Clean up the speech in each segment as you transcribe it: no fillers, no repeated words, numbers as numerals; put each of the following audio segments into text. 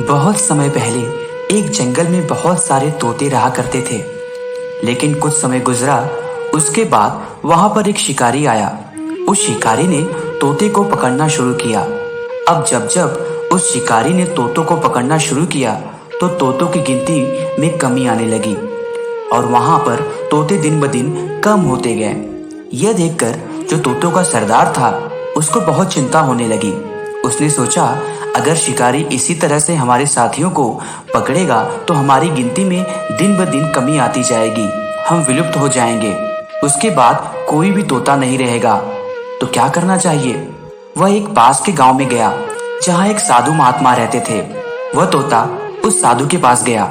बहुत समय पहले एक जंगल में बहुत सारे तोते रहा करते थे। लेकिन कुछ समय गुजरा, उसके बाद वहां पर एक शिकारी आया। उस शिकारी ने तोते को पकड़ना शुरू किया। अब जब जब उस शिकारी ने तोतों को पकड़ना शुरू किया तो तोतों की गिनती में कमी आने लगी और वहां पर तोते दिन ब दिन कम होते गए। यह देखकर जो तोतों का सरदार था उसको बहुत चिंता होने लगी। उसने सोचा, अगर शिकारी इसी तरह से हमारे साथियों को पकड़ेगा तो हमारी गिनती में दिन ब दिन कमी आती जाएगी, हम विलुप्त हो जाएंगे। उसके बाद कोई भी तोता नहीं रहेगा। तो क्या करना चाहिए? वह एक पास के गांव में गया जहां एक साधु महात्मा रहते थे। वह तोता उस साधु के पास गया।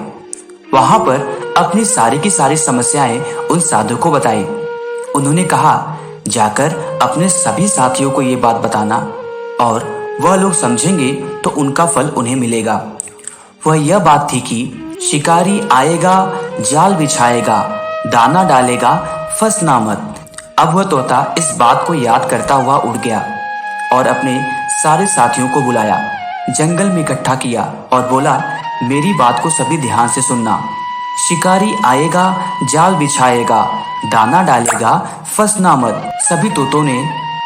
वहां पर अपनी सारी की सारी समस्याएं उन साधु को बताई। उन्होंने कहा, जाकर अपने सभी साथियों को ये बात बताना और वह लोग समझेंगे तो उनका फल उन्हें मिलेगा। वह यह बात थी कि शिकारी आएगा, जाल बिछाएगा, दाना डालेगा, फंसना मत। अब वह तोता इस बात को याद करता हुआ उड़ गया और अपने सारे साथियों को बुलाया, जंगल में इकट्ठा किया और बोला, मेरी बात को सभी ध्यान से सुनना। शिकारी आएगा, जाल बिछाएगा, दाना डालेगा, फंसना मत। सभी तोतों ने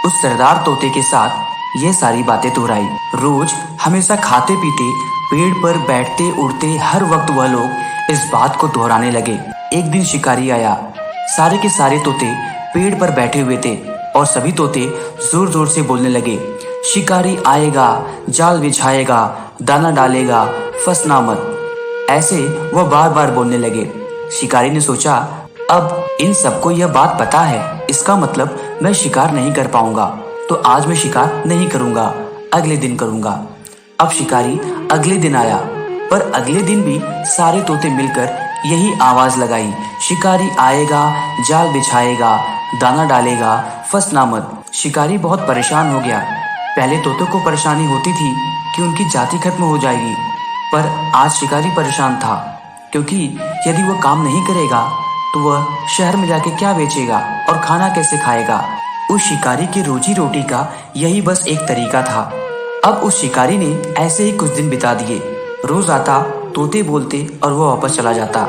उस सरदार तोते के साथ ये सारी बातें दोहराई। रोज हमेशा खाते पीते, पेड़ पर बैठते उड़ते, हर वक्त वह लोग इस बात को दोहराने लगे। एक दिन शिकारी आया। सारे के सारे तोते पेड़ पर बैठे हुए थे और सभी तोते जोर जोर से बोलने लगे, शिकारी आएगा, जाल बिछाएगा, दाना डालेगा, फंसना मत। ऐसे वह बार बार बोलने लगे। शिकारी ने सोचा, अब इन सबको यह बात पता है, इसका मतलब मैं शिकार नहीं कर पाऊंगा, तो आज मैं शिकार नहीं करूंगा, अगले दिन करूंगा। अब शिकारी अगले दिन आया, पर अगले दिन भी सारे तोते मिलकर यही आवाज लगाई, शिकारी आएगा, जाल बिछाएगा, दाना डालेगा, फंसना मत। शिकारी बहुत परेशान हो गया। पहले तोतों को परेशानी होती थी कि उनकी जाति खत्म हो जाएगी, पर आज शिकारी परेशान था क्योंकि यदि वह काम नहीं करेगा तो वह शहर में जाके क्या बेचेगा और खाना कैसे खाएगा। उस शिकारी की रोजी रोटी का यही बस एक तरीका था। अब उस शिकारी ने ऐसे ही कुछ दिन बिता दिए। रोज आता, तोते बोलते और वह वापस चला जाता।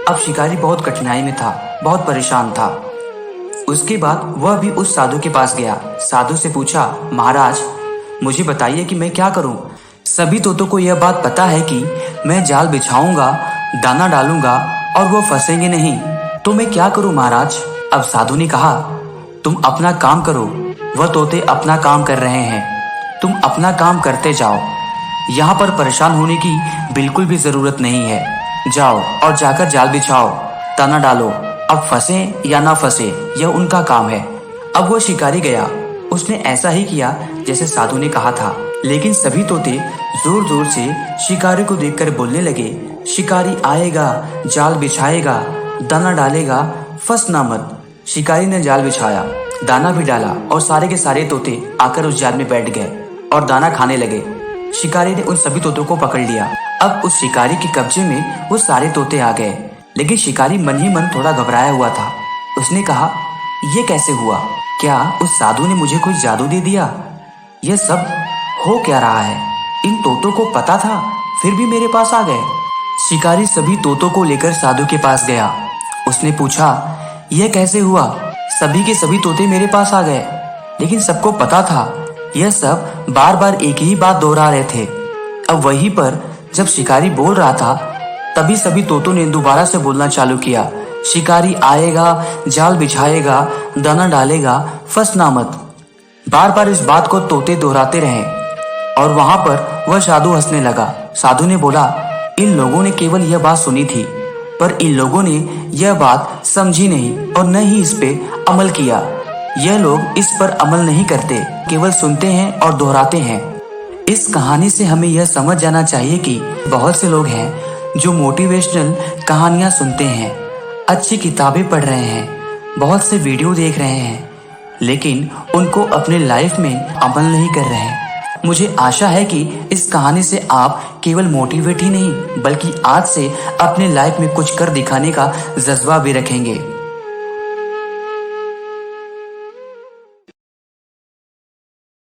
अब शिकारी बहुत कठिनाई में था, बहुत परेशान था। उसके बाद वह भी उस साधु के पास गया। साधु से पूछा, महाराज मुझे बताइए कि मैं क्या करूं? सभी तोतों को यह बात पता है कि मैं जाल बिछाऊंगा, दाना डालूंगा और वो फंसेंगे नहीं, तो मैं क्या करूं महाराज? अब साधु ने कहा, तुम अपना काम करो, वह तोते अपना काम कर रहे हैं, तुम अपना काम करते जाओ। यहाँ पर परेशान होने की बिल्कुल भी जरूरत नहीं है। जाओ और जाकर जाल बिछाओ, दाना डालो। अब फंसे या ना फंसे यह उनका काम है। अब वह शिकारी गया। उसने ऐसा ही किया जैसे साधु ने कहा था। लेकिन सभी तोते जोर जोर से शिकारी को देखकर बोलने लगे, शिकारी आएगा, जाल बिछाएगा, दाना डालेगा, फंसना मत। शिकारी ने जाल बिछाया, दाना भी डाला और सारे के सारे तोते आकर उस जाल में बैठ गए और दाना खाने लगे। शिकारी ने उन सभी तोतों को पकड़ लिया। अब उस शिकारी के कब्जे में वो सारे तोते आ गए। लेकिन शिकारी मन ही मन थोड़ा घबराया हुआ था। उसने कहा, ये कैसे हुआ? क्या उस साधु ने मुझे कोई जादू दे दिया? यह सब हो क्या रहा है? इन तोतों को पता था फिर भी मेरे पास आ गए। शिकारी सभी तोतों को लेकर साधु के पास गया। उसने पूछा, यह कैसे हुआ? सभी के सभी तोते मेरे पास आ गए, लेकिन सबको पता था। यह सब बार बार एक ही बात दोहरा रहे थे। अब वहीं पर जब शिकारी बोल रहा था तभी सभी तोतों ने दोबारा से बोलना चालू किया, शिकारी आएगा, जाल बिछाएगा, दाना डालेगा, फंसना मत। बार बार इस बात को तोते दोहराते रहे और वहां पर वह साधु हंसने लगा। साधु ने बोला, इन लोगों ने केवल यह बात सुनी थी, पर इन लोगों ने यह बात समझी नहीं और न ही इस पे अमल किया। यह लोग इस पर अमल नहीं करते, केवल सुनते हैं और दोहराते हैं। इस कहानी से हमें यह समझ जाना चाहिए कि बहुत से लोग हैं जो मोटिवेशनल कहानियां सुनते हैं, अच्छी किताबें पढ़ रहे हैं, बहुत से वीडियो देख रहे हैं, लेकिन उनको अपने लाइफ में अमल नहीं कर रहे हैं। मुझे आशा है कि इस कहानी से आप केवल मोटिवेट ही नहीं बल्कि आज से अपने लाइफ में कुछ कर दिखाने का जज्बा भी रखेंगे।